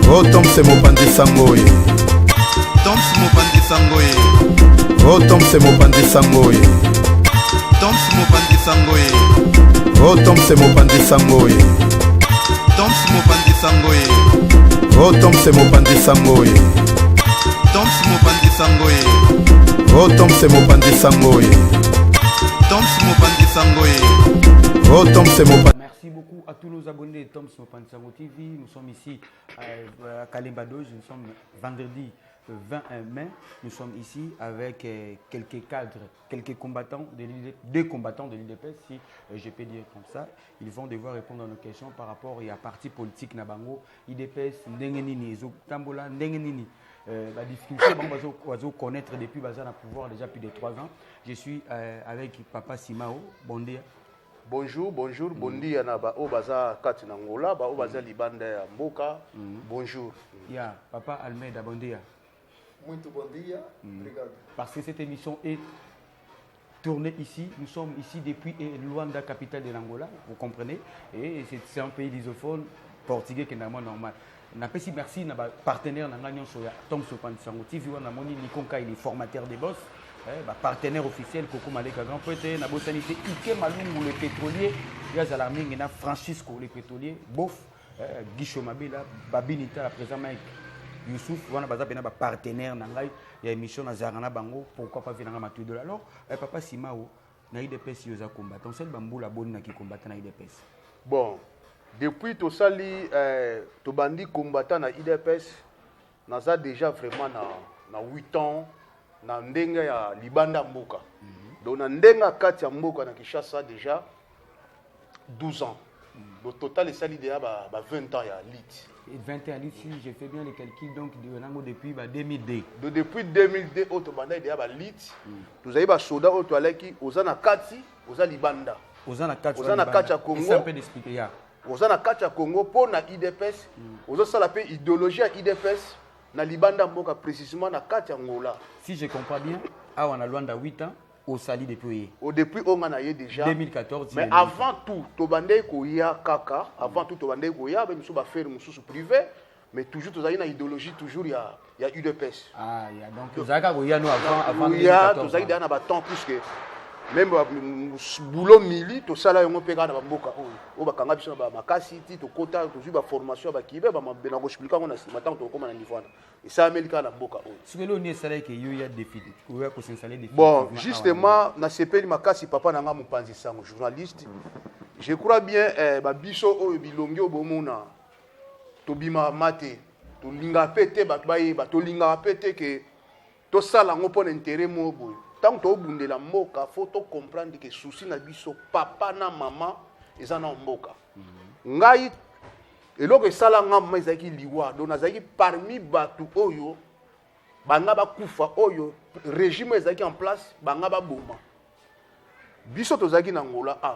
Oh Tom c'est mon bandit sangoye. Tom c'est mon bandit sangoye. Oh Tom c'est mon bandit sangoye. Tom c'est mon bandit sangoye. Oh Tom c'est mon bandit sangoye. Tom c'est mon bandit sangoye. Oh Tom c'est mon bandit sangoye. Tom c'est mon bandit sangoye. Oh Tom c'est mon bandit sangoye. Tom c'est mon bandit sangoye. Oh Tom c'est mon bandit. Merci beaucoup à tous nos abonnés de Tom Smopansango TV. Nous sommes ici à Kalemba Doge. Nous sommes vendredi 21 mai. Nous sommes ici avec quelques cadres, quelques combattants, deux combattants de l'IDPS, si je peux dire comme ça. Ils vont devoir répondre à nos questions par rapport à parti politique Nabango, IDPS, Ndengenini, Tambola, Ndengenini. La difficulté, on va connaître depuis le pouvoir déjà plus de 3 ans. Je suis avec Papa Simao, Bondé. Bonjour, bonjour, bondi yanaba obaza kati na ngola ba obaza libanda ya mboka. Bonjour. Ya Papa Almeida Bondia. Muito bom dia. Obrigado. Parce que cette émission est tournée ici, nous sommes ici depuis Luanda, capitale de l'Angola, vous comprenez, et c'est un pays lusophone portugais qui est normal. N'a pas si merci na partenaire na ngagnon sur Tom Smopansango TV on a moni Nikonka il est formateur des boss. Partenaire officiel Coco Maleka Grand Prêtre, na botanité Ike Malungu le pétrolier, Yazalarming na Francisco le pétrolier, Bof, Guicho Mabela, Babinita la présent Mike Youssouf, on a besoin de partenaire nangai, il y a émission na Zarana Bango, pourquoi pas venir à Matude alors, Papa Simao, na IDPS yoza combattant, c'est bambou la bonne qui combat na IDPS. Bon, depuis tout ça to bandi combattant na IDPS, naza déjà vraiment na 8 ans. Na ndenga ya libanda mboka. Donc na ndenga kati ya mboka na Kinshasa déjà 12 ans. Le total est déjà 20 ans ya lit. Et 20 ans si je fais bien les calculs donc depuis 2002. Donc depuis 2002 auto banda déjà lit. Vous avez ba soda auto alaki ozana kati, oza libanda. Ozana kati ya Congo. C'est un peu d'expliquer ya. Ozana kati ya Congo pour na IDPS. Ozo sala pe idéologie ya IDPS. Na libanda mboka précisément na kati ya Ngola. Si je comprends bien, on a Luanda 8 ans au Sali depuis. Depuis on a déjà 2014. Mais avant tout, tobandé koya kaka, avant tout tobandé koya ben nous ba faire mususu privé, mais toujours tous une idéologie toujours il y a UDPS. Ah, il y a donc Zaka koya nous avant 2014. Il y a tous dans na temps plus que même boulot mili to sala yo peka na mboka o ba kanga biso ba makasi ti to kota to ba formation ba kibe ba mabena ko expliquer on a matin to koma na niveau na et ça américain na mboka o ce que l'on est salé que yo ya défi ko ya ko s'installer défi bon justement na sepeli makasi papa na nga mopanzi sango journaliste je crois bien ba biso o bilongi o bomona to bima mate to linga pété ba to linga pété que to sala ngo pona intérêt mo boy. Tant que tu la mboka, il faut comprendre que souci na biso papa na maman eza na mboka. Ngai eloko sala ngamba ezaki liwa donc nazaki parmi batu oyo banga ba kufa oyo régime ezaki en place banga ba boma. Biso tozaki na ngola a.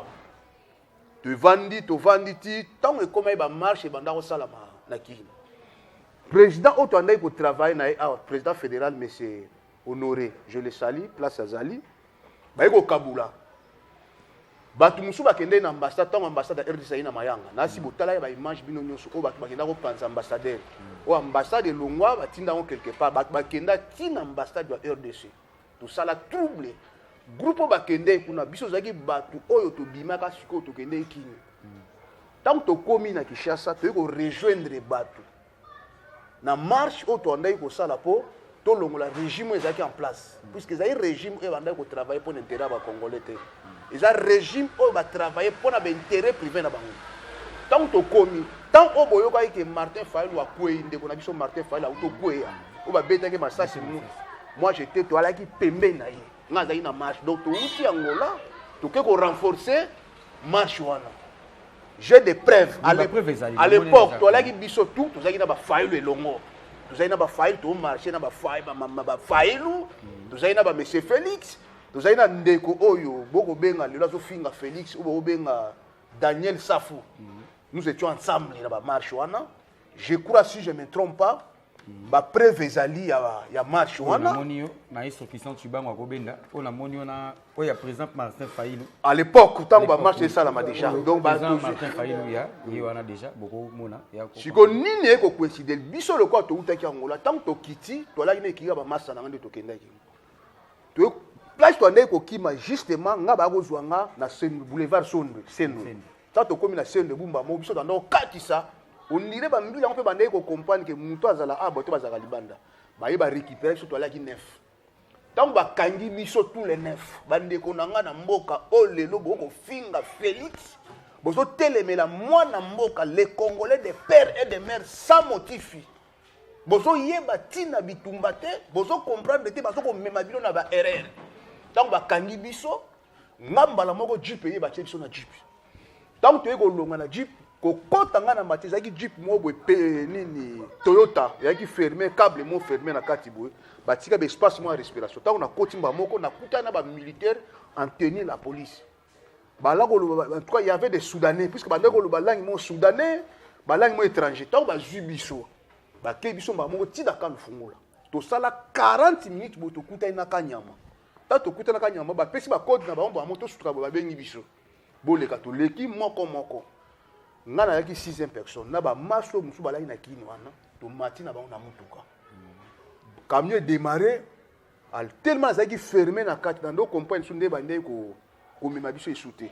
To vandi ti tant que comme ba marche banda ko sala na ki. Président oto andai ko travailler na président fédéral monsieur Honoré, je le salue, place à Zali. Baïko Kabula. Batu musu bakende na ambassade, tant ambassade de RDC na Mayanga. Na si botala ba image bino nyonso o batu bakenda ko panza ambassadeur. O ambassade de Longwa batinda ko quelque part, batu bakenda tina ambassade de RDC. Tout ça la trouble. Groupe bakende kuna biso zaki batu oyo to bimaka siko to kende kini. Tant to komi na Kinshasa, to ko rejoindre batu. Na marche o to andai ko sala po tout le régime est en place. Puisque le régime est travailler pour l'intérêt des Congolais. Le régime est travailler pour l'intérêt privé. Tant que commis, tant que Martin Fayou a coué, Martin Fayou a coué, moi j'étais là qui pembe na marche. Donc tu es en Angola, tu peux renforcer marche. J'ai des preuves. À l'époque, tu as dit tout, tu as dit Fayou et Longo. Nous avons fait tout marché, nous avons fait nous avons monsieur Félix, nous avons ndeko oyo boko benga lelo zo finga Félix ou benga Daniel Safou. Nous étions ensemble dans la marche wana. Je crois si je me trompe pas, ba preuve ezali ya match wana Monio na iso Christian Tchibango akobenda on a Monio na o ya président Martin Fayulu à l'époque tant ba match ça la déjà donc ba Martin Fayulu ya y wana déjà beaucoup mona ya ko siko nini eko coïncider biso le quoi to utaki Angola tant to kiti to la ine kiga ba massa na ngande to kendaki to place to ndeko kima justement nga ba kozwa nga na boulevard Sondwe Sendwe tant to komi na Sendwe bumba mo biso dans katisa on dirait ba mbila on peut bande ko comprendre que muto azala aboto bazaka libanda ba yeba récupérer surtout la ki neuf tant ba kangi biso tous les neuf bande ko nanga na mboka o lelo boko finga Félix bozo telemela mwana mboka les Congolais de père et de mère sans motif bozo yeba tina bitumba te bozo comprendre te bazo ko mema bilo na ba erreur tant ba kangi biso ngamba la moko jeep yeba tie biso na jeep tant to eko longa na jeep kokota nga na matiza ki jeep mo boy nini Toyota yaki fermé câble mo fermé na kati boy batika be espace mo respiration tant on a kotimba moko na kutana ba militaire en tenue la police en tout cas il y avait des Soudanais puisque bandeko lo langue mo Soudanais ba langue mo étranger tant ba zubiso ba kebiso ba mo tida kan fungola to sala 40 minutes bo to kuta ina kanyama ta to kuta na kanyama ba pesi ba code na ba moto sutra ba bengi biso boleka to leki moko ngana yaki 6e personne na ba maso musu balaki na kini wana to mati na ba na mutuka camion démarré al tellement zaki fermé na kati na ndo comprendre sunde bande ko mema biso esute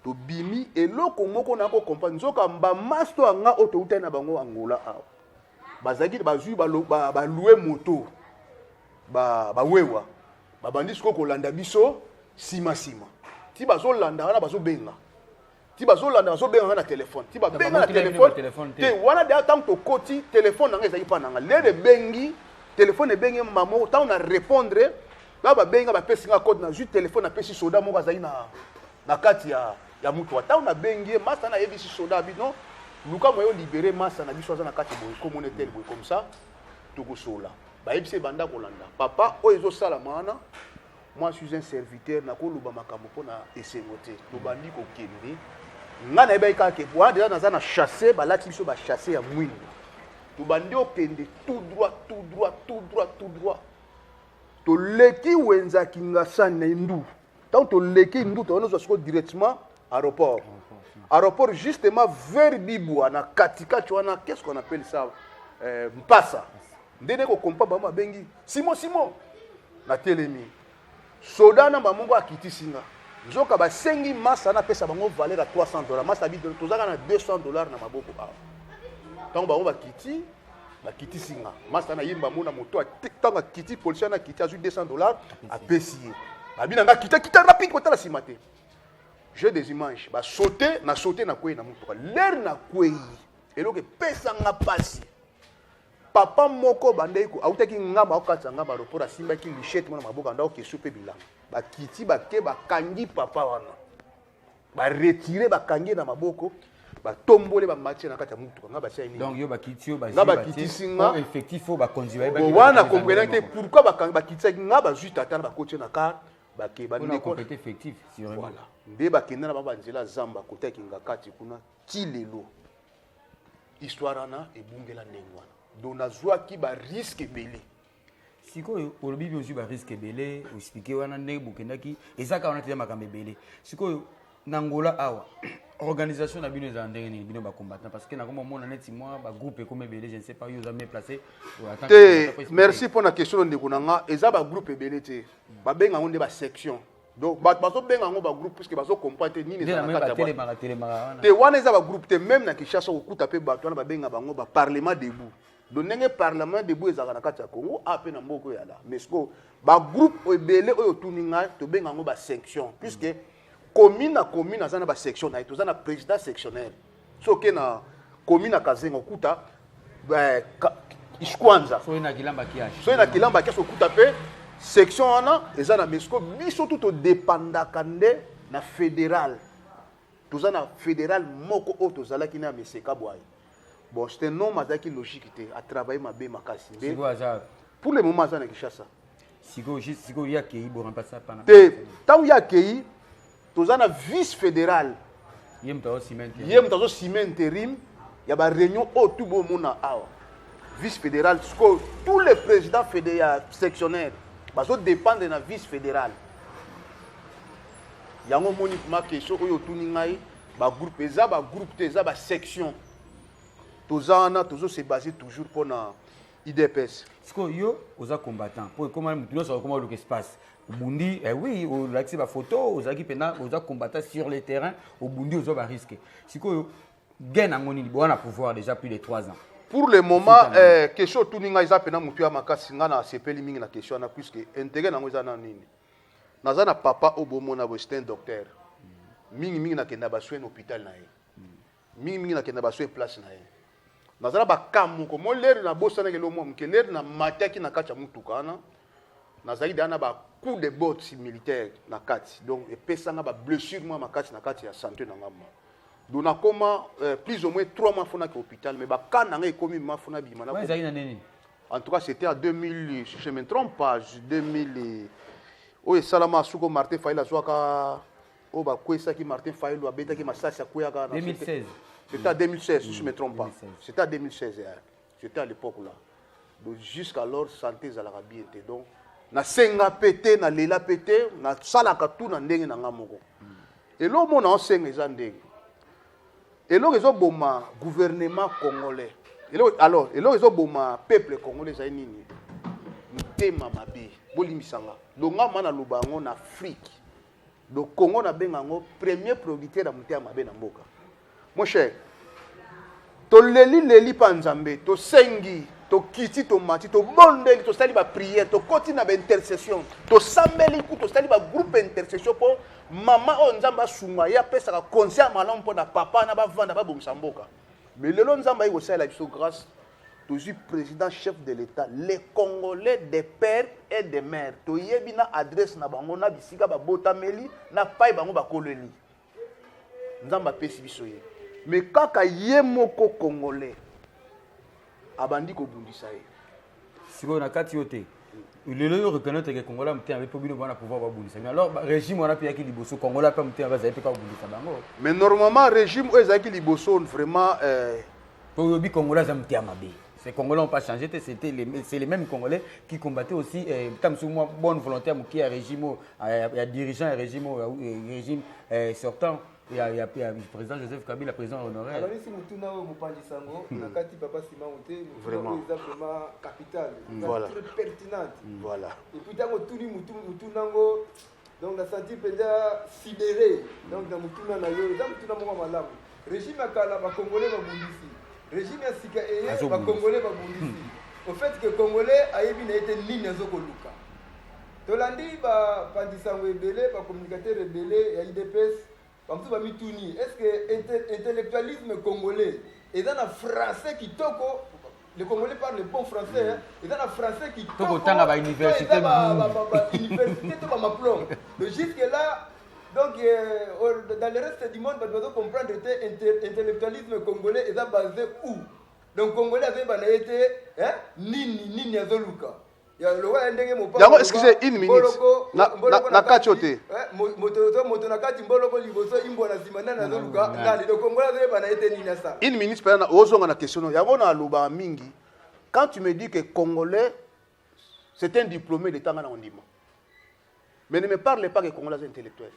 to bimi eloko moko na ko comprendre nzoka mba maso anga auto uta na bango Angola a bazaki bazui ba louer moto ba wewa ba bandi siko ko landa biso sima ti bazo landa wana bazo benga ti bazolanda bazobenga na téléphone ti babenga na téléphone te wana de tant to koti téléphone nanga ezali pa nanga le de bengi téléphone ebengi mamo tant na répondre ba babenga ba pesinga code na juste téléphone na pesi soda moko azali na kati ya mutu tant na bengi masa na ebisi soda bi non luka moyo libérer masa na biso na kati boy comme on est tel boy comme ça to ko sola ba ebisi banda kolanda papa o ezo sala mana moi je suis un serviteur na ko luba makambo pona esengote to bandi ko kende nga na ebeka ke pour déjà dans na chasser ba lati biso ba chasser ya mwini to bandi okende tout droit to leki wenza kinga sana ndu tant to leki ndu to ono zo directement aéroport justement vers Bibwa na katikati wana qu'est-ce qu'on appelle ça mpasa ndene ko kompa ba bengi Simon na telemi soda na bamongo akiti singa nzoka basengi masa na pesa bango valeur à $300 masa bi tozaka na $200 na maboko ba tango bango bakiti singa masa na yimba mona moto tango kiti policier na kiti azu $200 a pesier babina nga kita rapide ko tala simate j'ai des images ba sauter na kwei na moto l'air na kwei eloko pesa nga pasi papa moko bandeko autaki ngamba okatsa ngamba ropora simba ki lichette mona maboka ndao ke soupe bilanga bakiti bake bakangi papa wana ba retirer bakangi na maboko batombole ba match na kati ya mutuka ngaba sia ini donc yo bakiti yo bakiti singa effectif au ba conduire ba wana comprendre te pourquoi bakiti ngaba juste atana ba coach na car bake bandeko on effectif sûrement voilà nde bakenda na baba nzela zamba kotaki ngakati kuna kilelo histoire na ebungela ndengwana dona zwaki ba risque belé sikoyo olobi bi ba risque belé expliquer wana ndenge bukendaki ezaka wana tena makambe belé sikoyo nangola awa organisation na bino za ndenge ni bino ba combattant parce que na comme mona neti moi ba groupe comme belé je ne sais pas yo jamais placé merci pour la question de kunanga eza ba groupe belé te ba benga ngonde ba section donc bazo benga ngo ba groupe puisque bazo comprendre nini za na kata te wana eza ba groupe te même na Kinshasa okuta pe bato wana ba benga bango ba parlement debout donc ndenge parlement debout ezaka na kati ya Congo ape na mboko ya la mais ko ba groupe ebele oyo tuninga to benga ngo ba section puisque commune azana ba section na tozana président sectionnaire so ke na commune na Kazenga okuta Ishkwanza so ina kilamba kiashi okuta pe section wana ezana mesko biso tout dépendaka nde na fédéral tozana fédéral moko o tozalaki na meseka boy bon c'est un homme azaki logique te a travailler mabe makasi nde pour le moment azana Kinshasa siko ya kei bo remplacer pana te tant ya kei tozana vice fédéral yem tazo ciment intérim ya ba réunion o tout bo mona awa vice-fédéral, tous les présidents sectionnaires, ils dépendent de la vice-fédérale. Il y a un question où il groupe, groupe, section. Tous se basé toujours pour l'IDPS. Est-ce que yo, vous êtes combattant? Comment le se passe? Au Bundi, oui, vous avez des photos, vous avez combattant sur le terrain, au Bundi, vous avez risqué. Si vous avez un pouvoir déjà plus de 3 ans. Pour le moment, question tout ninga isa pena mutu ya makasi nga na sepeli mingi na question na puisque intérêt na ngoza na nini. Naza na papa obomo na un docteur. Mingi na kenda ba soin hôpital na ye. Mingi na kenda ba soin place na ye. Naza na ba kamuko mo ler na bossa na kelo mo mkeler na mataki na kacha mutukana. Naza ida ba coup de botte militaire na kati. Donc et pesa nga ba blessure mo makati na kati ya santé na ngama. Donc, plus ou moins 3 mois à l'hôpital, mais quand on a commis ma fona bimana. En tout cas, c'était en 2000, si je ne me trompe pas, 2000. Oh, Salama Souko Martin Faïla Zouaka. Oh, bah, quoi ça qui Martin Faïla ou Abeta qui m'a ça, c'est quoi 2016. C'était en 2016, si je ne me trompe pas. C'était en 2016. C'était à l'époque là. Donc, jusqu'alors, santé à l'Arabie était donc. Na senga pété, na lela pété, na salaka tout na ndenge na ngamoko. Et là, on a enseigné les andeng. Et là, ils ont bon gouvernement congolais. Alors, ils ont bon peuple congolais. Mutema mabe, bolimisanga. Donc, on a lubango en Afrique. Donc, Congo na bengango premier producteur de mutema mabe na mboka. Mon cher, to leli panzambe, to sengi, to kiti, to mati, to bondeli, to sali ba prière, to koti na ba intercession, to sambeli ku, to sali ba groupe intercession pour maman onzamba sunga ya pesa ka conseil malon pour na papa na ba vanda ba bomisa mboka. Mais le long nzamba iko sala biso grâce toujours président chef de l'état, les Congolais des pères et des mères. To yebina adresse na bango na bisika ba botameli na pai bango ba koleli. Nzamba pesi biso ye. Mais kaka ye moko congolais abandi ko bundisa ye. Siko na kati yote. Le lieu reconnaître que les Congolais ont un peu pouvoir bundisa. Mais alors le régime on a payé qui liboso Congolais pas monter avec pas bundisa bango. Mais normalement régime ezaki liboso vraiment pour le Congolais ont été amabe. Ces Congolais n'ont pas changé, c'est les mêmes Congolais qui combattaient aussi comme sur moi bonne volonté qui a régime a dirigeant régime sortant. Il y a le président Joseph Kabila, le président honoraire. Alors ici, nous avons Sango, nous avons Papa Simaouté, nous avons vraiment capital, très pertinente. Voilà. Et puis, nous avons donc on a senti déjà sidéré. Donc, nous avons régime à Kala, les Congolais vont ici. Régime à Sika et les Congolais vont ici. Au fait que les Congolais ont été ligne à Zokoluka. Tolandi, Pandisango Ebele, les communicateurs Ebele et IDPS. Est-ce que l'intellectualisme congolais est dans un français qui toque, les Congolais parlent le bon français, et dans un français qui toque, dans l'université, jusque-là, donc dans le reste du monde, on doit comprendre que l'intellectualisme congolais est basé où? Donc, Congolais avait été Nini Azoluka. Yango, excusez une minute. Na kachote. Une minute pour na ozonga na question. Yango na loba mingi. Quand tu me dis que Congolais c'est un diplômé de Tangana Ondima. Mais ne me parle pas que Congolais est intellectuel.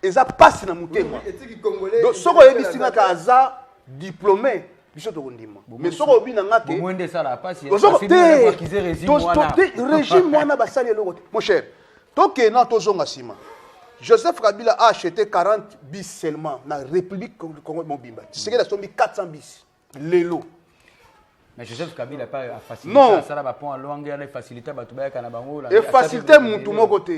Et ça passe na mutema. Donc soko yebisinga ka za diplômé. Mais ce qu'on a dit, régime wana basali lokote. Mon cher, toke na tozonga sima. Joseph Kabila a acheté 40 bis seulement dans la République Congo Mobimba. C'est que la sombi 400 bis. Lelo. Mais Joseph Kabila pas facilité ça là ba pont longue et facilité ba tubaya kana bango la. Et facilité mutu mokote.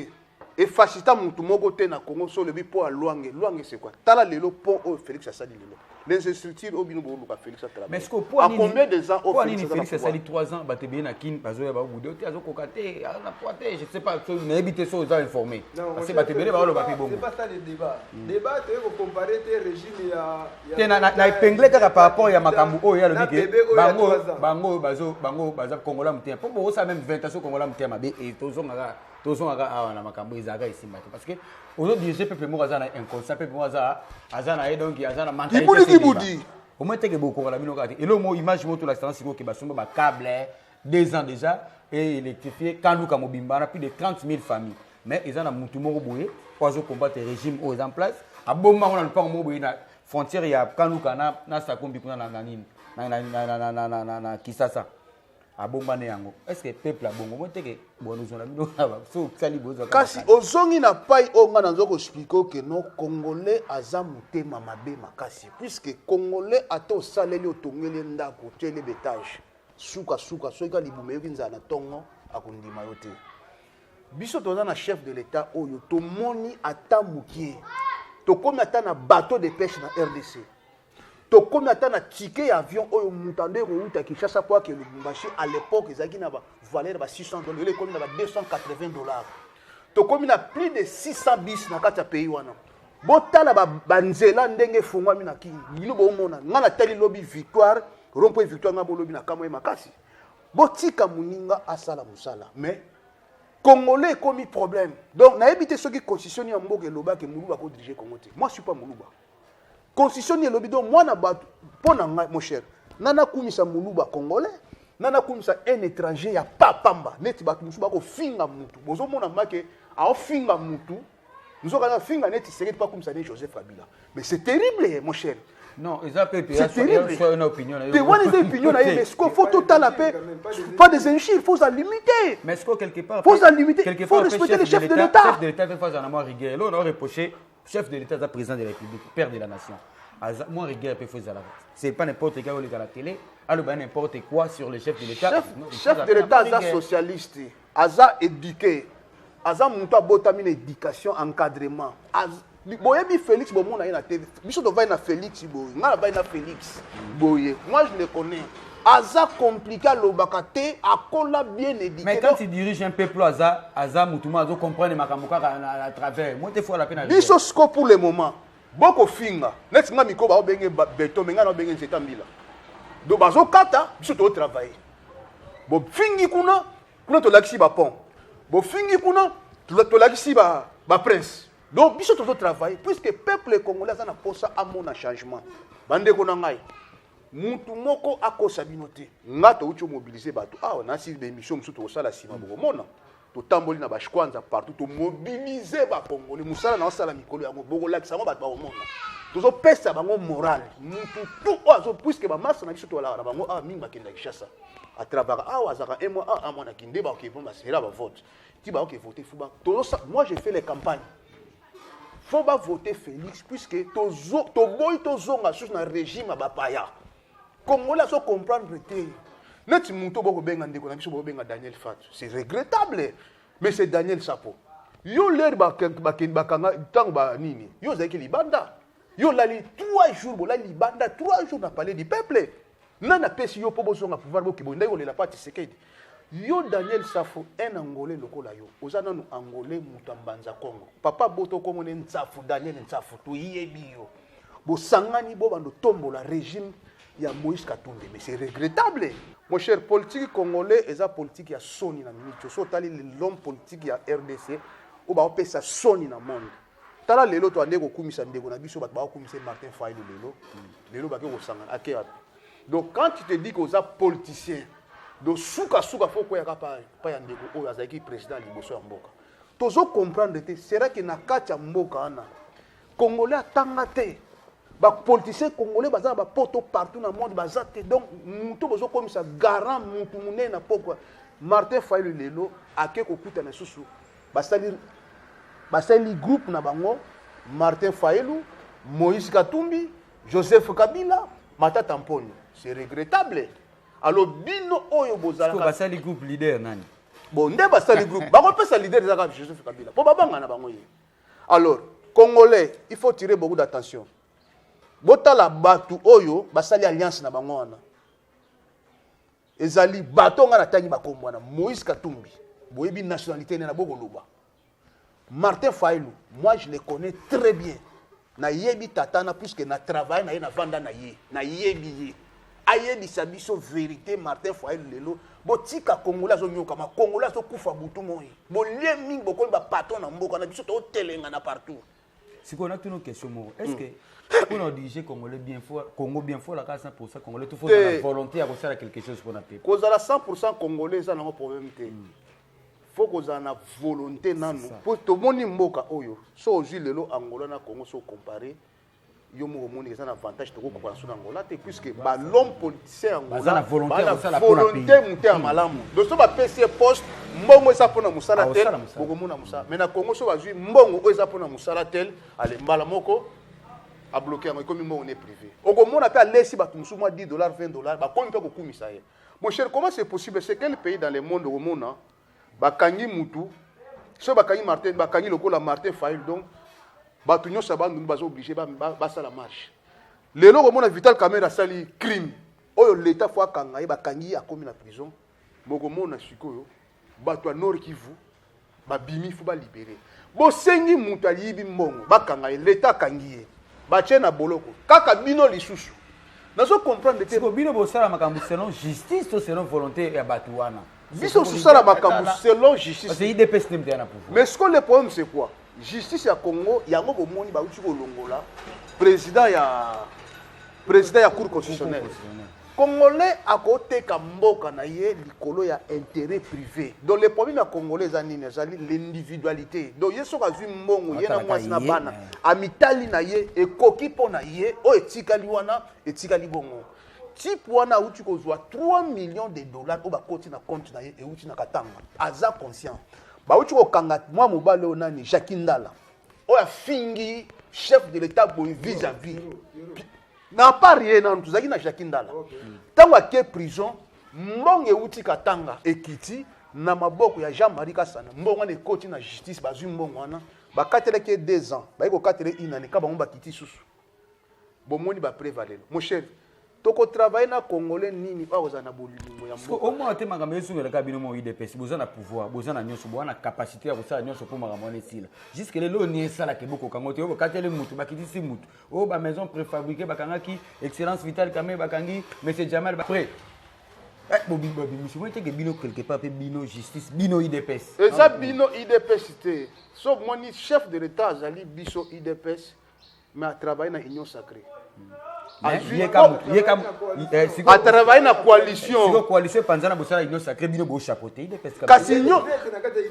Et facilité mutu mokote na Congo so le bi pont Luange. Luange c'est quoi? Tala lelo pont au Félix Assadi lelo. Les structures au Bino Boulouka Félix Assadi. Mais est-ce que pour combien de ans au Félix Assadi 3 ans ba te bien na kin bazo ya ba boudé te azo kokaté na poité je sais pas mais habiter ça aux informés. Parce que ba te bien ba lo ba pe bon. C'est pas ça le débat. Débat tu veux comparer tes régimes ya na épinglé par rapport ya makambu o ya le biki bango bazo Congolais muté. Pour bo ça même 20 ans Congolais muté mabe et tozonga awa na makambu ezaka ici parce que aujourd'hui je peuple mo azana inconscient peuple mo azana et donc azana mentalité Kibudi Au moins, tu as beaucoup de choses. Et là, moi, image, moi, tout l'instant, c'est que tu as câble, 2 ans déjà, et électrifié. Quand nous avons plus de 30 000 familles. Mais ils ont un mouton boué pour combattre le régime aux en place. À bon moment, on n'a pas de frontière. Il y a quand nous avons Kisasa. À bon moment, est-ce que le peuple a bon moment? Kasi ozongi na pai onga nanzoko expliquer que non Congolais azamute mamabe makasi puisque Congolais ato saleli otongeli ndako tele betage suka soika libume yokinza na tongo akundima yote biso toza na chef de l'état oyo tomoni ata mukie tokomi ata na bateau de pêche na RDC tokomi ata na ticket avion oyo mutande routa Kinshasa kwa ke Lubumbashi à l'époque ezaki na ba valeur ba $600 ele komi na ba $280 tokomi na plus de 600 bis na kati ya pays wana botala ba nzela ndenge fungwami na kini yino bomona ngana tali lobby victoire rompo victoire ngabo lobby na kamwe makasi botika muninga asala musala mais Congolais komi problème donc na ebité ce qui constitution ya mboka eloba ke Muluba ko diriger Congo te moi je suis pas Muluba constitution ya lobi donc moi na bato pona nga mon cher nana kumisa Muluba congolais nana kumisa un étranger ya papamba neti bato musu bako finga mutu bozo mona make a finga mutu nous avons finga neti c'est pas comme ça ni Joseph Kabila mais c'est terrible mon cher. Non, ils ont peur c'est une opinion. Tu vois les opinions là, mais ce qu'il faut tout à la paix, pas des injures, il faut ça limiter. Mais ce que quelque part, faut ça limiter, il faut respecter le chef de l'État. Chef de l'État fait face à moi rigueur. Là on a reproché chef de l'État, président de la République, père de la nation. Moi rigueur peut faire ça. C'est pas n'importe quel qui est à la télé, alors n'importe quoi sur le chef de l'État. Chef de l'État est socialiste, aza éduqué, aza monta botamine éducation, encadrement. Boyebi Félix Bomona na TV. Biso dova na Félix boye. Ngala ba na Félix boye. Moi je le connais. Aza compliqué lobakate akola bien éduqué. Mais quand tu diriges un peuple aza mutuma azo comprendre makamboka à travers. Moi des fois la peine. Biso sco pour le moment. Boko finga. Net nga miko ba obenge beton menga na obenge nzetambila. Do bazo kata biso to travailler. Bo fingi kuna to lakisi ba pont. Bo fingi kuna to lakisi ba prince. Donc, il faut travailler, puisque le peuple congolais a un changement. Bande konangai, mutu moko ako sabinote. Ngata ucho mobiliser bato. Ah, on a si des missions musu to sala sima boko mona. To tamboli na bashkwanza partout to mobiliser ba congolais. Musala na sala mikolo ya boko la kisama bato ba mona. Tozo pesa bango moral. Mutu tout ozo puisque ba massa na biso to la bango ah minga kenda Kinshasa. À travers ah wazaka et moi ah mona kinde ba ke bomba sera ba vote. Ti ba ke voter fuba. Moi j'ai fait les campagnes. Il faut voter Félix puisque to boy to zonga sur un régime à bapaya. Congolais so comprendre te. Net muto boko benga ndeko na biso boko benga Daniel Fatou. C'est regrettable mais c'est Daniel Sapo. Yo l'air bakanga tango ba nini. Yo zaki libanda. Yo lali 3 jours bo la libanda 3 jours na parler du peuple. Nana pesi yo po bozonga pouvoir bo kibonda yo la parti sekedi. Yo Daniel Safo un angolais lokola yo ozana no angolais mutambanza Congo papa boto Congo ne Nsafu Daniel Nsafu to yebi yo bo sangani bo bando tombola régime ya Moïse Katumbi mais c'est regrettable mon cher politique congolais eza politique ya soni na micho so tali l'homme politique ya RDC o ba opesa soni na monde tala lelo to ande ko kumisa ndeko na biso ba kumisa Martin Fayulu lelo ba ke ko sangana ake donc quand tu te dis que oza politicien donc suka faut quoi pa ya ndeko oyo azaki président liboso ya mboka tozo comprendre te sera que na kati ya mboka ana congolais atanga te ba politicien congolais baza ba poto partout na monde baza te donc muto bozo komisa garant mutu munene na pokwa Martin Fayulu lelo ake kokuta na susu basali groupe na bango Martin Fayulu Moïse Katumbi Joseph Kabila Matata Mponi c'est regrettable. Alors bino oyo bozala ka basali groupe leader nani bon nde basali groupe bako pesa leader zaka Joseph Kabila po babanga na bango ye alors congolais il faut tirer beaucoup d'attention botala batu oyo basali alliance na bango wana ezali bato nga na tangi bakombo na Moïse Katumbi boyebi nationalité na boko loba Martin Fayulu moi je le connais très bien na yebi tatana puisque na travail na vanda na yebi ye ayebi sabiso vérité Martin Fayulu lelo botika congolais zo nyoka ma congolais zo kufa butu moyi bo lien mingi boko ba patron na mboka na biso to telenga na partout si qu'on a une question mo est-ce que Pour nous diriger Congolais bien fort, Congo bien fort, la 100% Congolais, tout faut la volonté à faire quelque chose pour notre pays. Cause à la 100% Congolais, ça n'a pas problème. Faut qu'on ait la volonté nan nous. Pour tout le monde mboka oyo. So aujourd'hui le lo Angola na Congo so comparé. Yo mo moni que ça un avantage de comparaison Angola puisque ba l'homme politicien Angola la volonté monter à malamu. Donc so ba PC poste mbongo ça pona musala tel boko mona musala. Mais na Congo so ba jui mbongo ça pona musala tel allez mbala moko a bloqué en comme mbongo est privé. Oko mona pe laisser ba tumusu moi $10 $20 ba comme pe ko kumisa ye. Mon cher, comment c'est possible? C'est quel pays dans le monde au monde bakangi mutu so bakangi Martin bakangi lokola Martin Fayil donc bato nyonso bandu bazo obligé ba la marche lelo komona Vital Kamerhe sali crime oyo l'état fois kanga ye bakangi akomi na prison mokomona sikoyo bato ya Nord Kivu babimi fu ba libérer bo sengi mutu alibi mbongo bakanga ye l'état kangi ye batie na boloko kaka bino lisusu nazo comprendre te bino bo sala makambu selon justice to selon volonté ya bato wana. Biso sous ça la makambu selon justice. C'est IDPS n'aime pas pouvoir. Mais ce que le problème c'est quoi? Justice ya Congo, ya ngo bomoni ba uti ko longola. Président ya cour constitutionnelle. Congolais à côté ka mboka na ye likolo ya intérêt privé. Donc le problème ya Congolais anine zali l'individualité. Donc yeso ka zui mbongo ye na mwasi na bana. Amitali na ye ekoki po na ye o etikali wana etikali bongo. Type wana uti ko zwa $3 millions o ba koti na compte na ye e uti na katanga aza conscient ba uti ko kanga mwa mobale onani Jacques Ndala o ya fingi chef de l'état boy vis-à-vis na pas rien na tuzaki na Jacques Ndala tango ke prison mbonge uti katanga ekiti na maboko ya Jean-Marie Kasana mbongo ne koti na justice bazui mbongo wana ba kateleke 2 ans ba ko katele inane ka ba mba kiti susu bomoni ba prévaler mon cher. Toko travailler na Congolais nini pa ozana bolingo ya mboka. Au moins te makambo esunga ka bino mo IDPS boza na pouvoir, boza na nyonso, boza na capacité ya kosala nyonso pour makambo na esila. Jusque lelo ni esala ke boko kango te o katele mutu bakitisi mutu. O ba maison préfabriquée bakangaki Excellence Vital Kamerhe bakangi Monsieur Jamal après. Bobi monsieur te ke bino quelque part pe bino justice, bino IDPS. Et ça bino IDPS te. So moni chef de l'état azali biso IDPS mais a travailler na union sacrée. A travailler na coalition. Si coalition panzana bosala union sacrée bino bo chapeauté IDPS kasi union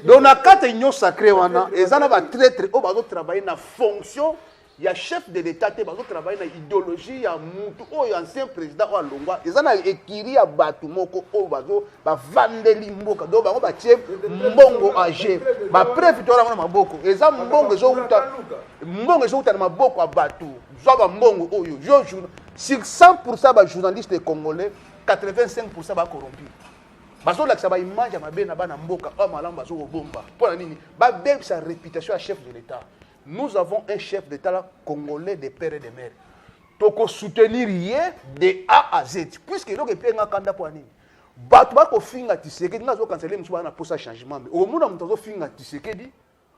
donc na kata union sacrée wana ezana ba traître o bazo travailler na fonction ya chef de l'état te bazo travailler na idéologie ya mutu o ancien président o alongwa ezana ekiri ya batu moko o bazo ba vandeli mboka do bango ba tie mbongo age ba preuve to na maboko eza mbongo zo uta na maboko ya batu zwa mbongo oyo jo sur 100% ba journalistes congolais 85% ba corrompus baso la ba image ma be na bana mboka o malamba zo bomba pona nini ba beb sa réputation à chef de l'état. Nous avons un chef d'État congolais de père et de mère. Toko soutenir rien de A à Z. Puisque nous avons un candidat pour nous. Batu ba ko finga Tshisekedi nazo canceller musuba na posa changement. Mais au monde mutazo finga Tshisekedi.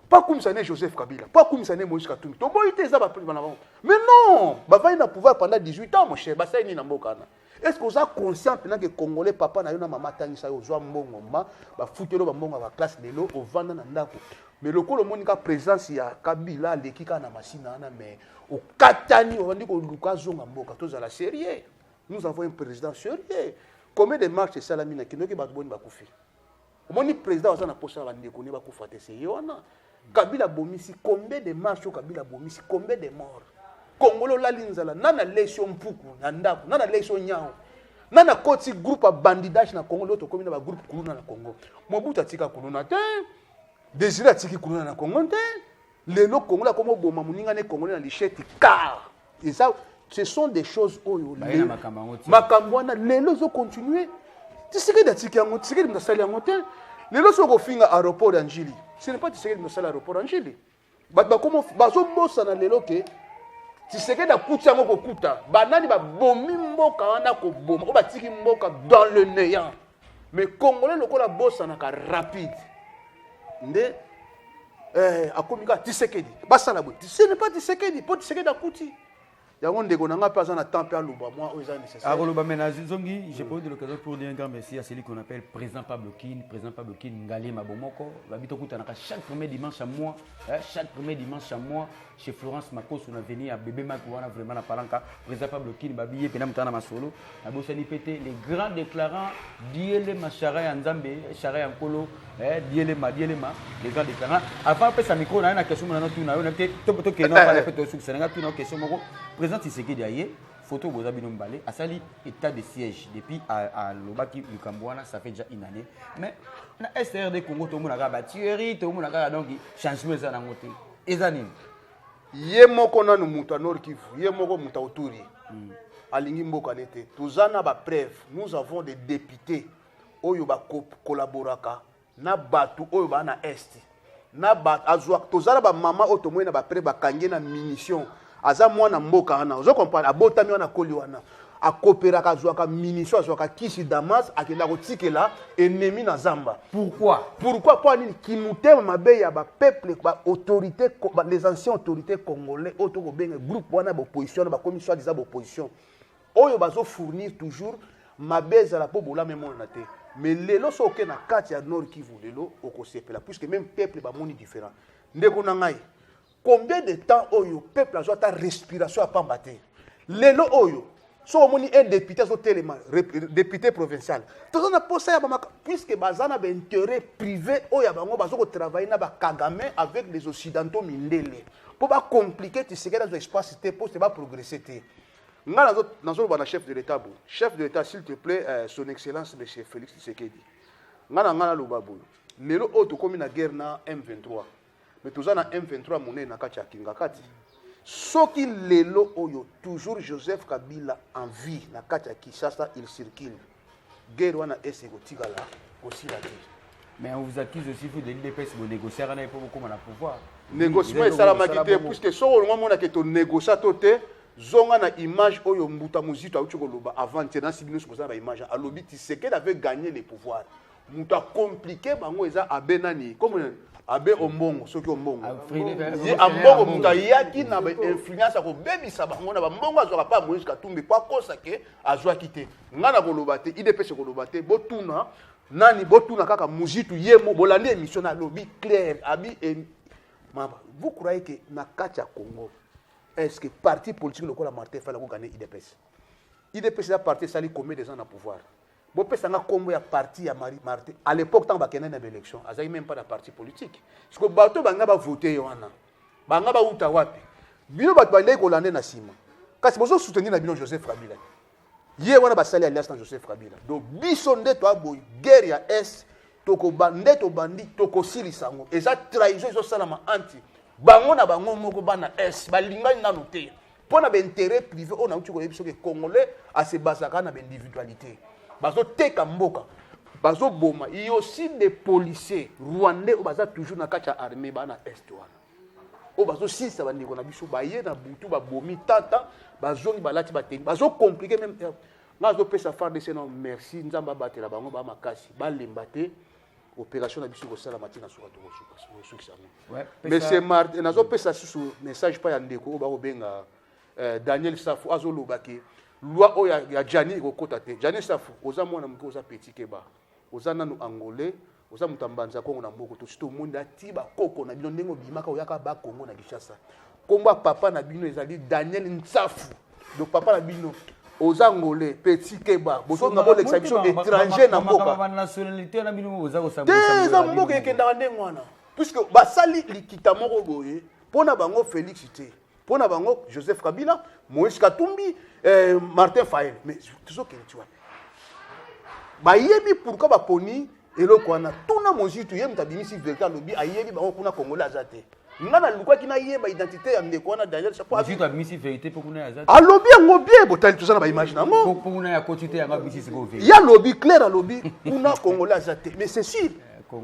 Pas comme ça né Joseph Kabila, pas comme ça né Moïse Katumbi. To boité ça ba plus bana. Mais non, ba va na pouvoir pendant 18 ans mon cher. Ba ça ni na mboka na. Est-ce que vous êtes conscient que les Congolais papa na yo na mama tangisa yo zwa mbongo ma ba futelo ba mbongo ba classe lelo o vanda na ndako. Mais le coup, le monde a présence, il y a Kabila, l'équipe a Namasina, mais au Katani, on dit que Lucas Zonga Mboka, tous à la sérieux. Nous avons un président sérieux. Combien de marches Salamina qui ne peut pas faire? Au moins, le président a un poste à la Ndekone, va faire c'est Yona. Kabila Bomisi, combien de marches au Kabila Bomisi, combien de morts? Congolo la Linzala, nana l'élection Mpuku, Nandaku, nana l'élection Nyao. Nana koti groupe à bandidage na Congo, l'autre commune à groupe Kuluna na Congo. Mobutu tika Kuluna te. Désiré atiki Kuluna na Congo te. Lelo Congo la comme Boma Muninga ne Congolais na lichette car. Et ça, ce sont des choses oyo. Makambwana lelo zo continuer. Tiseke datiki yango, tiseke mtasali yango te. Lelo so ko finga aéroport d'Anjili. Ce n'est pas tiseke mtasali aéroport d'Anjili. Ba comme bazo bossa na lelo ke tiseke da kutia yango ko kuta. Banani ba bomi mboka wana ko boma. Ko batiki mboka dans le néant. Mais Congolais lokola bossa na ka rapide. Nde akomika Tshisekedi basala boy ce n'est pas Tshisekedi pour Tshisekedi akuti yango ndeko nanga pe aza na temps pe aloba moi oyo eza nécessaire. Aroloba Menazi Zongi, j'ai pas eu de l'occasion pour dire un grand merci à celui qu'on appelle président Pablo Kin, Ngali Mabomoko. Babito Koutanaka chaque premier dimanche à mois, chez Florence Makos, on a venu à Bébé Makouana, vraiment à Palanka, président Pablo Kin, Babiye, Penamutana Masolo, à Bossani Pété, les grands déclarants, Diele Machara Nzambe, Chara Ankolo, Diele Ma, les grands déclarants. Avant, après sa micro, on a une question, on a été tout qui est non, pas fait au succès, on a une question, président Tshisekedi Aye, photo Bozabino Mbale, a sali état de siège depuis à Lobaki Lukambouana, ça fait déjà une année. Mais na SRD Congo, tout le monde a battu, tout le monde a donc changement ça dans le côté. Ezanim. Yemoko na muta Nord Kivu, yemoko muta Oturi. Alingi mboka nete. Tozana ba preuve, nous avons des députés oyo ba collaboraka na batu oyo ba na est. Na bat azwa tozala ba mama otomwe na ba preuve ba kange na munition. Aza mwana mboka wana. Ozo comprendre abotami wana koli wana. A coopéraka azwaka munition azwaka kisi Damas akenda kotikela ennemi na Zamba. Pourquoi Pourquoi nini kimutema mabe ya ba peuple ba autorité les anciens autorités congolais auto ko benga groupe wana ba opposition ba commission des opposition. Oyo bazo fournir toujours mabe za la pobola même on te. Mais lelo soke na kati ya Nord Kivu lelo okosepela puisque même peuple ba moni différent. Ndeko na ngai. Combien de temps oyo peuple azwa ta respiration a pambate. Lelo oyo so omoni un député zo téléma député provincial. Tout ça posa ya ba puisque bazana ba intérêt privé oyo bango bazo ko travailler na ba Kagame avec les occidentaux mindele. Pour pas compliquer tu sais que dans l'espace te pour pas progresser te. Nga nazo ba na chef de l'état bo. Chef de l'état s'il te plaît son excellence monsieur Félix Tshisekedi. Nga na lubabu. Lelo oyo to komi na guerre na M23. Mais tout ça na M23 moné na kati ya Kingakati. Soki lelo oyo toujours Joseph Kabila en vie na kati ya Kinshasa il circule. Guerre wana eseko tigala aussi la guerre. Mais on vous accuse aussi de l'IDPS de négocier avec beaucoup comme la pouvoir. Négociement ça la makité puisque so on mona que to négocier toté zonga na image oyo mbuta muzito auti ko loba avant tena sibino supposé ba image alobi Tshisekedi avait gagné les pouvoirs. Muta compliqué bango eza abenani comme abe ombongo soki ombongo ambongo muta yaki na influence ko bebisa bango na mbongo azoka pa Moïse Katumbi kwa kosa ke azwa kité ngana ko lobate IDPS ko lobate botuna nani botuna kaka muzitu yemo bolandi émission na lobby clair abi mama vous croyez que na kati ya Congo est-ce que parti politique lokola Martin Fayulu ko gagner IDPS IDPS la parti sali combien de gens na pouvoir bon pesanga kombo ya parti ya Martin à l'époque tant ba kena na élection azai même pas de parti politique parce que bato banga ba voter wana banga ba uta wapi bino bato ba ko lande na sima kasi bozo soutenir na bino Joseph Kabila ye wana ba sali alliance na Joseph Kabila donc biso nde to aboy guerre ya est toko bande to bandi toko silisango eza trahison zo salama anti bango na bango moko bana est balingani na noter pona ba intérêt privé on a uti ko yebiso ke congolais a se basaka na ba individualité bazo teka mboka bazo boma il y a aussi des policiers rwandais baza toujours na kati ya armée bana est wana o bazo sisa bandiko na biso baye na butu ba bomi tata bazongi balati bateni bazo compliquer même ngazo pesa FARDC non merci nzamba batela bango ba makasi ba lembate opération na biso ko sala matina suka to suka ouais mais c'est mardi nazo pesa susu message pa ya ndeko ba ko benga Daniel Safu azo lobaki loi o ya Jani ko kota te Jani Safu oza mwana mko oza petit keba oza nanu angolais oza mutambanza Kongo na mboko to sito monde tiba koko na bino ndengo bimaka oyaka ba Kongo na Kinshasa komba papa na bino ezali Daniel Nsafu donc papa na bino oza angolais petit keba boso na bo l'exception étranger na mboka ba nationalité na bino oza ko sambisa des mboka ekenda ndengo wana puisque basali likita moko boye pona bango Félix te pona bango Joseph Kabila Moïse Katumbi Martin Fayulu mais toujours que tu vois ba yebi pourquoi ba poni eloko wana tuna mozitu yem tabimisi vérité lobi ayebi bango kuna Congolais azate ngana lukwa kina yeba identité ya ndeko wana Daniel chapo mozitu tabimisi vérité pour kuna azate alobi ngo bien botali tout ça na ba image nango pour kuna ya quantité ya ngabisi siko vérité ya lobi clair alobi kuna Congolais azate mais c'est sûr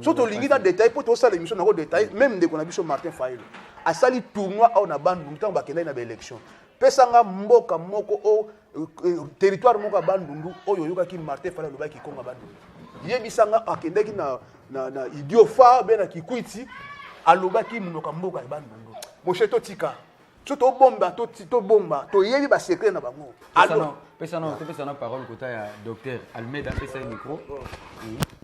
surtout lingi dans détail pour tout ça l'émission na détail même ndeko na biso Martin Fayulu asali tournoi au na bandu temps ba kenda na ba élection pesanga mboka moko o territoire moko bandundu oyo yokaki Martin Fayulu lobaki Kongo bandundu yebisanga akendeki na idiofa be na Kikwiti alobaki mnoka mboka bandundu mocheto tika so tobomba tobomba toyebi basekret na bango. Pesa na parole kota ya docteur Almeida pesa micro.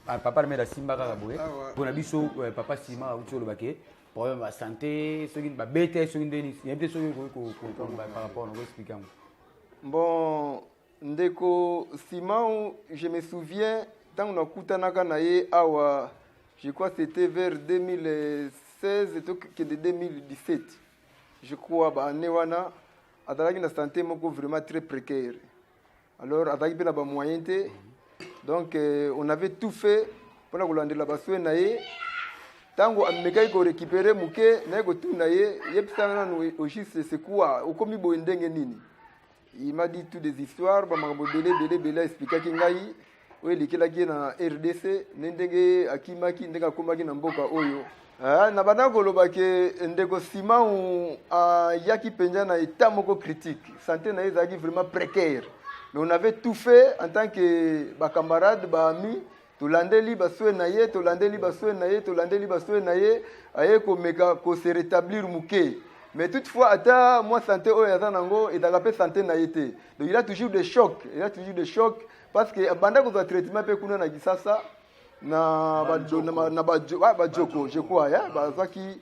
Papa Almeida simba kaka boye. Bona biso papa Sima utolo bake. Problème de santé, ceux qui ba bête, ceux qui ndeni, il y a des choses par rapport à nous expliquer. Bon, ndeko Simon, je me souviens tant on a kutanaka naye awa, je crois que c'était vers 2016 et de 2017. Je crois ba newana adalaki na santé moko vraiment très précaire. Alors adalaki na ba moyen té. Donc on avait tout fait pour la kolandela baswe naye. Tango amekai ko récupérer muke na ko tu naye yepsana no ogiste c'est quoi okomi bo ndenge nini. Il m'a dit toutes des histoires ba mabo belé expliquer ki ngai o elikela ki na RDC ndenge akimaki ndenge akomaki na mboka oyo. Na bana ko lobake ndeko Sima yaki penja na état moko critique. Santé na ezaki vraiment précaire. Mais on avait tout fait en tant que ba camarades ba amis. Tolandeli baswe naye aye ko meka ko se rétablir muke. Mais toutefois ata moi santé o ya nango et dans santé naye te. Donc il a toujours des chocs, parce que banda ko traitement pe kuna na kisasa na bajoko je crois ya bazaki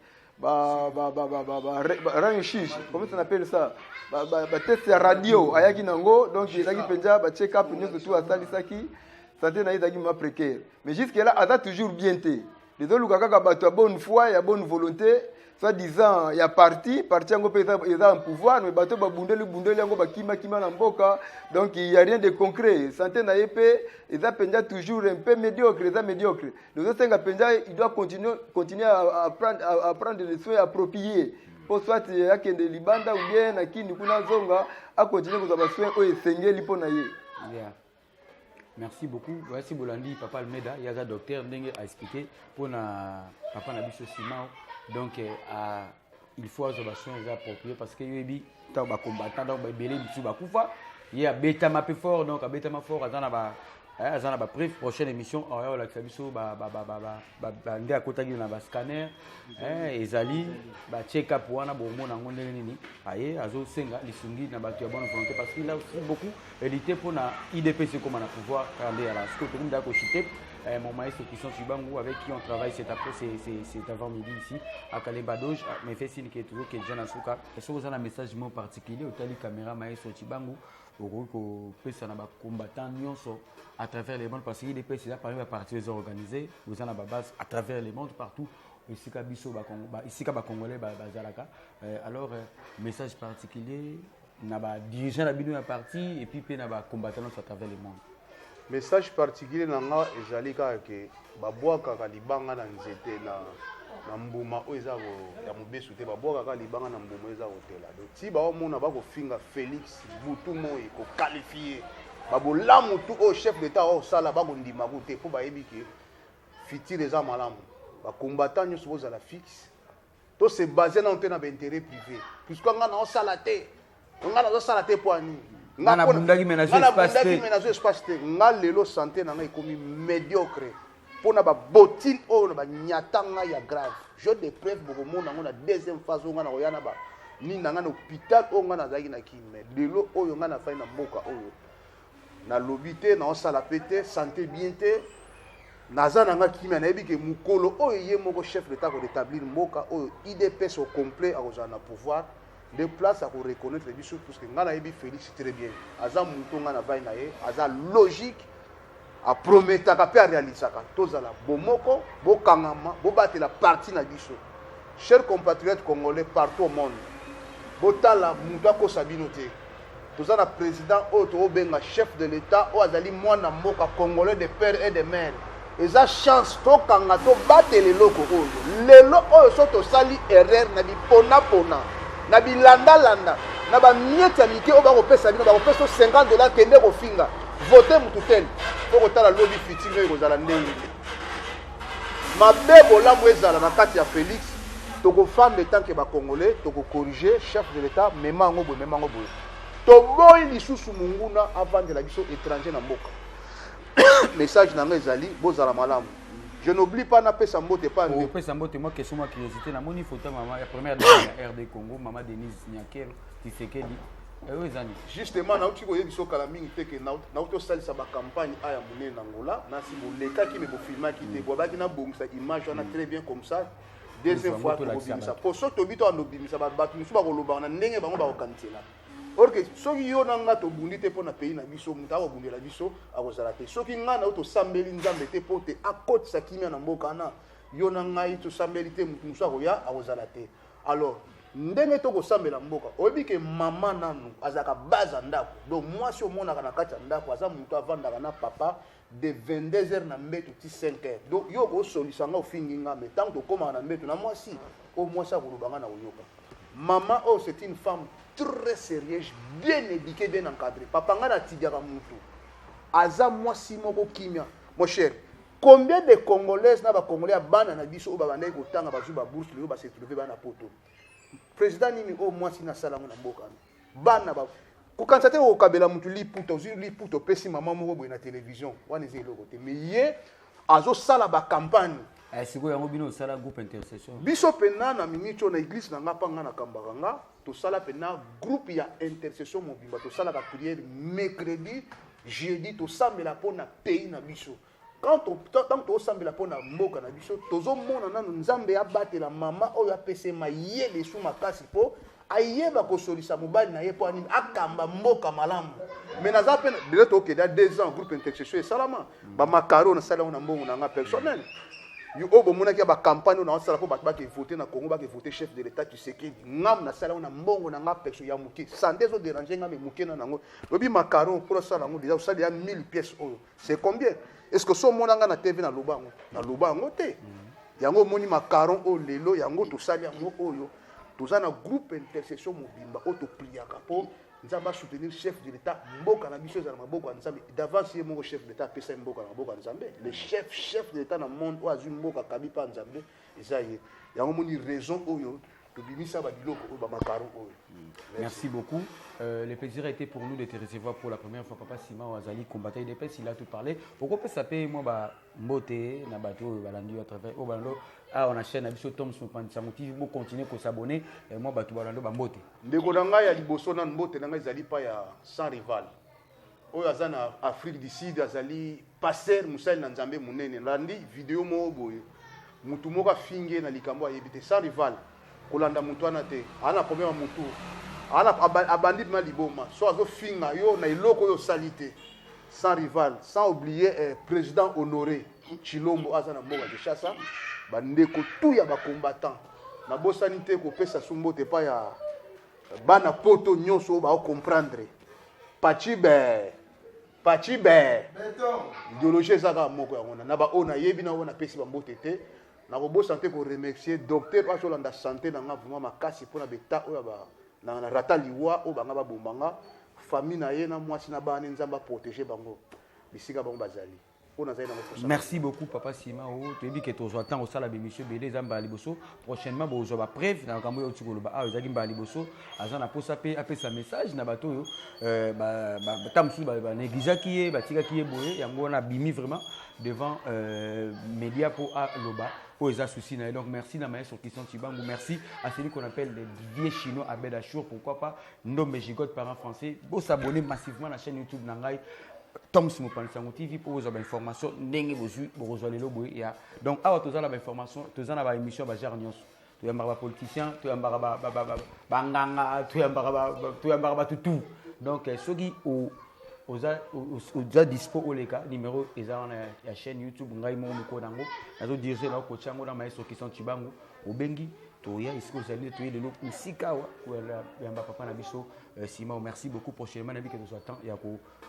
ranchiche comment ça appelle ça test radio ayaki nango donc il a ki penja ba check up nyoso tout asali saki. Santé na ezaki ma précaire. Mais jusque là, a toujours bien été. Les autres kaka bato ya bonne foi, ya bonne volonté, soit disant il y a parti yango pe en pouvoir, mais bato ba bundeli yango ba kima na mboka. Donc il y a rien de concret. Santé na epé, eza penja toujours un peu médiocre, Les autres senga penja, il doit continuer à prendre les soins appropriés. Pour soit ya kende libanda ou bien na kini kuna zonga, a continuer ko ba soins o esengeli po na ye. Merci beaucoup. Voici Bolandi, Papa Almeida, il y a un docteur a expliqué pour Papa Nabiso Simao. Donc, il faut avoir des soins appropriés parce que il y a des combattants, il y a bêta mappé fort, donc à bêta mappé fort, azana ba bref prochaine émission on la biso ba ndia kota na ba scanner ezali ba check up wana bo mona ngonde nini aye azo senga lisungi na bato ya bonne volonté parce qu'il a aussi beaucoup élité pour na IDPC comme on a pouvoir aller à la scope comme d'accord chité mon maestro Christian Chibangu avec qui on travaille cet après c'est avant-midi ici à Kalemba Doge mais fait signe que toujours que Jana Souka et sur un message moins particulier au tali caméra maestro Chibangu au pesa na ba combattant nyonso à travers les mondes parce qu'il est précis par les partis organisés vous en avez base à travers les mondes partout ici kabiso ba Congo ici ka ba congolais ba zalaka alors message particulier na ba dirigeant la bino ya parti et puis pe na ba combattant à travers les mondes message particulier nanga ezali ka ke ba boaka ka libanga na nzete na mbuma o eza ya mobesu te ba boaka ka libanga na mbuma eza hotela donc ti ba omona ba ko finga Félix Butu moyi ko qualifier babolamu tout au chef d'état au sala ba ko ndima ko te po ba yebiki fitir eza malamu ba combattant nyo soboza la fixe to se baser na ntena ba intérêt privé puisque nga na o sala te nga na o sala te po ani nga bundaki ménager espace te nga lelo santé na nga ekomi médiocre pona ba botine o na ba nyatanga ya grave je de preuve boko mona ngona deuxième phase nga na oyana ba ni na nga na hôpital o nga na zaki na kimé lelo oyo nga na fai na mboka oyo na lobité na osala pété santé bien te naza na nga kimé na yebi ke mukolo oyo ye moko chef d'état ko rétablir mboka oyo IDPS au complet a na pouvoir de place à reconnaître les biso parce que nga na yebi Félix très bien aza muto nga na vai na ye aza logique a prometaka pe a réalisaka tozala bomoko bokangama bobatela parti na biso chers compatriotes congolais partout au monde botala muto akosa bino te toza na président oyo benga chef de l'état oyo azali mwana mboka congolais de père et de mère eza chance tokanga tobatela eloko oyo lelo oyo so tosali erreur na bipona na bilandalanda na bamiete ya mike oyo bakopesa bino bakopesa $50 kende kofinga vote mutu tele po kotala lobi fitinga oyo kozala ndenge mabe bolamu ezala na kati ya Félix tokofanda tant que bacongolais tokokorrige chef de l'état mema yango boye toboyi lisusu munguna avandela biso étranger na mboka message na nga ezali bozala malamu Je n'oublie pas Napesa Mbote pas. Napesa Mbote, moi, question, ma curiosité, na moni photo maman, la première dame de RD Congo, maman Denise Nyakero, Tshisekedi. Justement, na uti koyebi so kala mingi te ke na uti osalisa ba campagne aya monene na Angola, na si boleka ki me bo filma ki te bobaki na bongisa image wana très bien comme ça. Deuxième fois to bimisa. Pour so to bito ando bimisa ba batu musu ba koloba na ndenge bango ba kokantela. Or que soki yo na nga to bundi te pona pays na biso muta ko bundela biso akozala te. Soki nga na to sambeli nzambe te pote akotisa kimia na mboka na yo na ngai to sambeli te musu akoya akozala te. Alors ndenge to kosambela mboka oyebi ke mama nanu azaka baza ndako donc moi si omonaka na kati ya ndako aza mutu avandaka na papa de 22h na mbeto ti 5h donc yo kosolisa nga ofingi nga mais tant tokomaka na mbeto na mwasi o mwasi akolobanga na koyoka mama oh c'est une femme très sérieuse bien éduquée bien encadrée papa nga na tidiaka mutu aza mwasi moko kimia mon cher. Combien de Congolaises na ba Congolais bana na biso o babandai kotanga bazu ba bourse leo ba se trouver bana poto président nini au moins sina sala ngona mboka bana ba ko kansate o kabela mutu liputo zu liputo pesi mama moko boy na télévision wana zelo côté mais ye azo sala ba campagne siko yango bino sala groupe intercession biso pena na minito na église na ngapa nga na kambaranga to sala pena groupe ya intercession mobimba to sala ka prière mercredi jeudi to sambela pona pays na biso. Quand on semble la pona mboka na biso tozo mona nanu nzambe abatela mama oyo apese mayele sou makasi po ayeba ko solisa mobali na ye po anini akamba mboka malamu mais naza pena de to ke da 2 ans groupe intercession et salama ba makaro na sala na mbongo na nga personnel yo obo mona ki ba campagne na sala po ba ke voter na Congo ba ke voter chef de l'état tu sais que ngam na sala na mbongo na nga perso ya muki santé zo déranger ngam muki na nango lobi makaro pour sala ngo déjà sala ya 1000 pièces oyo c'est combien. Est-ce que so monanga na TV na lobango te yango moni macaron o lelo yango to sali yango oyo toza na groupe intercession mobimba o to priaka po nzamba soutenir chef de l'état mboka na biso za maboko ya nzambe d'avance ye moko chef de l'état pesa mboka na mboka ya nzambe le chef de l'état na monde o azu mboka kabi pa nzambe eza ye yango moni raison oyo to bimisa ba biloko o ba macaron oyo. Merci beaucoup. Le plaisir a été pour nous de te recevoir pour la première fois. Papa Sima Ouazali, combattant des pèses, il a tout parlé. Pourquoi peut s'appeler moi Mbote, Nabato, Balandi, à travers Obando. Ah, on a chaîne, Abisso Tom, son Pansamouti, vous continuez à s'abonner. Et moi, Batou Balando, Mbote. Ndeko nanga ya liboso na Mbote nanga ezali pa ya sans rival. Oyo azana Afrique du Sud azali passer Moussa na Nzambe munene. Landi vidéo mo boye. Mutu moka finge na likambo ayebite sans rival. Kolanda mutu ana te. Ana problème mutu. Ana abandi na liboma so azo finga yo na iloko yo salite sans rival sans oublier président honoré Chilombo azana mboka de chassa bandeko tout ya ba combattant na bosanité ko pesa sumbote pa ya bana poto nyonso ba comprendre pachibe idéologie zaka moko ya na ba ona yebi na ona pesi ba mbote te na ko bosanté ko remercier docteur Acholanda santé na nga vraiment makasi pona beta oyo ba na rata liwa o banga ba bombanga famille na ye na mwasi na bana nzamba protéger bango bisika bango bazali. Merci beaucoup Papa Sima. Tu dis que tu as temps au salle de Monsieur Bélé Zamba Liboso. Prochainement, vous aurez preuve dans le Cameroun où tu vas Zagimba Liboso. Azan a posé après sa message na bateau. Tamsou négligea qui est batika qui est boé. Yango on a bimi vraiment devant médias pour Loba. Pour les soucis. Donc merci na maître sur Christian Tibangou. Merci à celui qu'on appelle les vieux chinois à Bedachour. Pourquoi pas Ndombe Gigot parents français. Vous s'abonner massivement à la chaîne YouTube Nangai. Tom Simopansango TV pour vous avoir information ndenge bozu bozo lelo boy ya donc awa tozala ba information tozana ba émission ba jar nyonso to yamba ba politicien to yamba ba banganga to yamba ba tout donc soki oza dispo oleka numéro eza na ya chaîne YouTube ngai mo ko nango nazo dire na ko chango na maestro Christian Tibangou obengi to ya isko zali to yelo musika wa yamba papa na biso Sima, merci beaucoup. Prochainement, on a vu que nous attendons. Il y a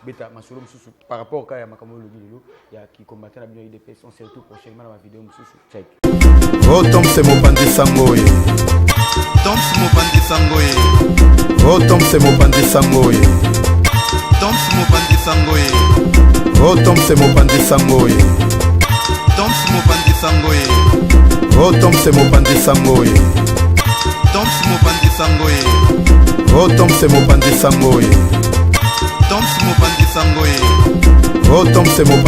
bêta masolo par rapport au cas ya makamolo lobilo, il y a qui combattait la bilan IDPS. On se retrouve prochainement dans la vidéo. Check. Oh Tom c'est mon bandi sangoye. Tom c'est mon bandi sangoye. Oh Tom c'est mon bandi sangoye. Tom c'est mon bandi sangoye. Oh Tom c'est mon bandi sangoye. Tom c'est mon bandi sangoye. Oh Tom c'est mon bandi sangoye. Tom c'est mon bandi sangoye. Oh Tom c'est mon bandi sangoye. Tom c'est mon bandi sangoye. Oh Tom c'est mon